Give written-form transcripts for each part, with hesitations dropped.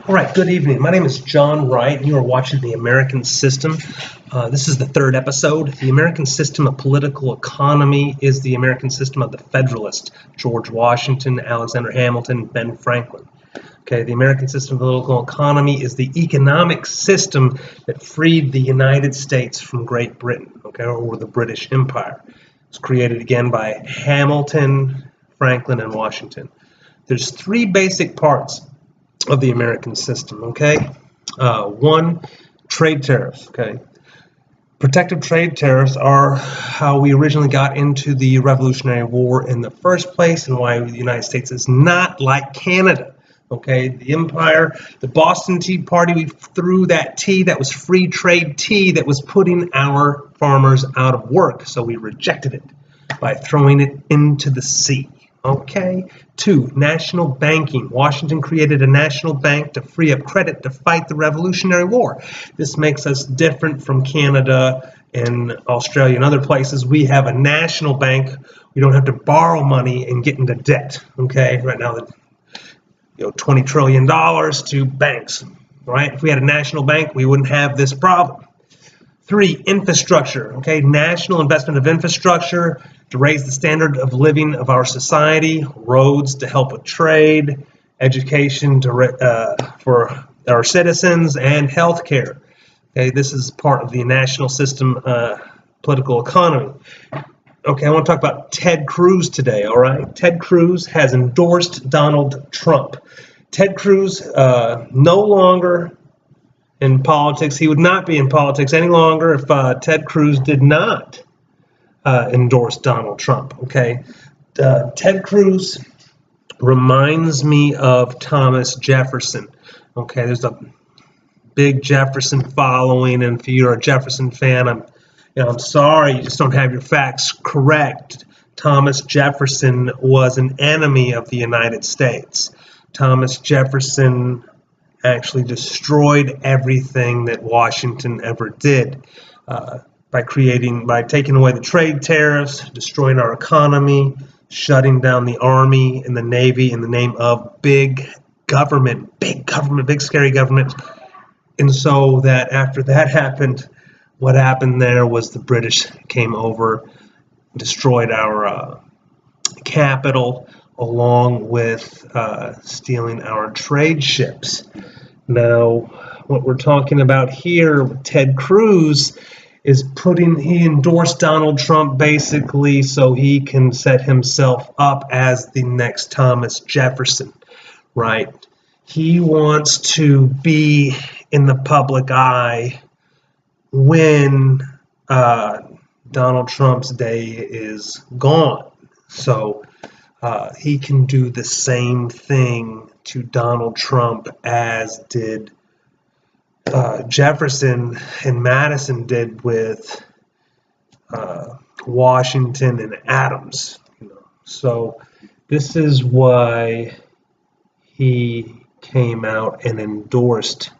All right, good evening. My name is John Wright, and you are watching The American System. This is the third episode. The American system of political economy is the American system of the Federalists, George Washington, Alexander Hamilton, Ben Franklin. Okay, the American system of political economy is the economic system that freed the United States from Great Britain, okay, or the British Empire. It was created again by Hamilton, Franklin, and Washington. There's three basic parts of the American system, okay? One, trade tariffs, okay? Protective trade tariffs are how we originally got into the Revolutionary War in the first place and why the United States is not like Canada, okay? The empire, the Boston Tea Party, we threw that tea, that was free trade tea that was putting our farmers out of work, so we rejected it by throwing it into the sea. Okay. 2, national banking. Washington created a national bank to free up credit to fight the Revolutionary War. This makes us different from Canada and Australia and other places. We have a national bank. We don't have to borrow money and get into debt. Okay. Right now, $20 trillion to banks. Right. If we had a national bank, we wouldn't have this problem. 3, infrastructure, okay, national investment of infrastructure to raise the standard of living of our society, roads to help with trade, education for our citizens, and health care. Okay, this is part of the national system political economy. Okay, I want to talk about Ted Cruz today, all right? Ted Cruz has endorsed Donald Trump. Ted Cruz no longer in politics. He would not be in politics any longer if Ted Cruz did not endorse Donald Trump. Okay, Ted Cruz reminds me of Thomas Jefferson. Okay, there's a big Jefferson following, and if you're a Jefferson fan, I'm sorry, you just don't have your facts correct. Thomas Jefferson was an enemy of the United States. Thomas Jefferson actually destroyed everything that Washington ever did by taking away the trade tariffs, destroying our economy, shutting down the Army and the Navy in the name of big government, big scary government. And so that after that happened, what happened there was the British came over, destroyed our capital, along with stealing our trade ships. Now, what we're talking about here with Ted Cruz is he endorsed Donald Trump basically so he can set himself up as the next Thomas Jefferson, right? He wants to be in the public eye when Donald Trump's day is gone. So he can do the same thing to Donald Trump as did Jefferson and Madison did with Washington and Adams. So this is why he came out and endorsed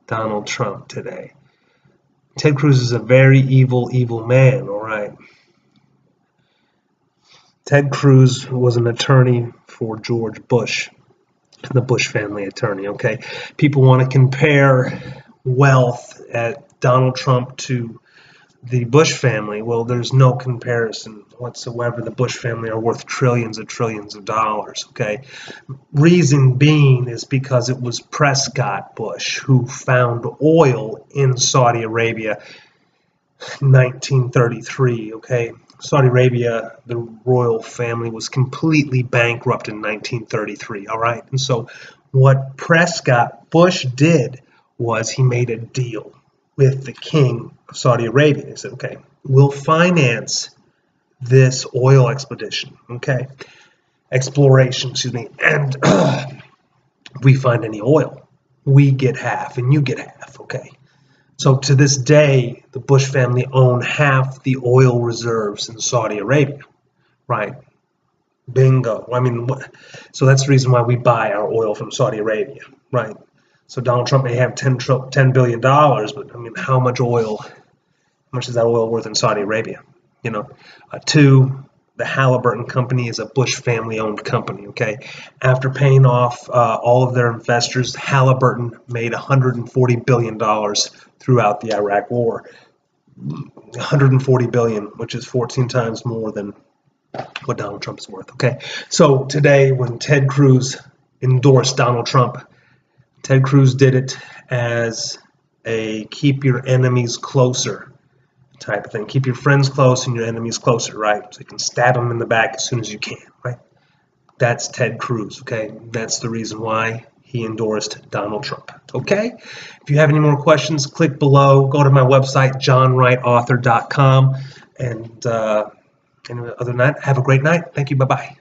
Donald Trump today. Ted Cruz is a very evil man, all right? Ted Cruz was an attorney for George Bush, the Bush family attorney, okay? People want to compare wealth at Donald Trump to the Bush family. Well, there's no comparison whatsoever. The Bush family are worth trillions of dollars, okay? Reason being is because it was Prescott Bush who found oil in Saudi Arabia in 1933, okay? Saudi Arabia, the royal family, was completely bankrupt in 1933, all right? And so what Prescott Bush did was he made a deal with the king of Saudi Arabia. He said, okay, we'll finance this oil expedition, okay? Exploration, and we find any oil, we get half and you get half, okay? So to this day, the Bush family own half the oil reserves in Saudi Arabia, right? Bingo. So that's the reason why we buy our oil from Saudi Arabia, right? So Donald Trump may have $10 billion, but how much is that oil worth in Saudi Arabia? 2, the Halliburton company is a Bush family-owned company, okay? After paying off all of their investors, Halliburton made $140 billion throughout the Iraq War. 140 billion, which is 14 times more than what Donald Trump is worth, okay? So today, when Ted Cruz endorsed Donald Trump, Ted Cruz did it as a keep your enemies closer type of thing. Keep your friends close and your enemies closer, right? So you can stab them in the back as soon as you can, right? That's Ted Cruz, okay? That's the reason why he endorsed Donald Trump, okay? If you have any more questions, click below. Go to my website, johnwrightauthor.com. And other than that, have a great night. Thank you. Bye-bye.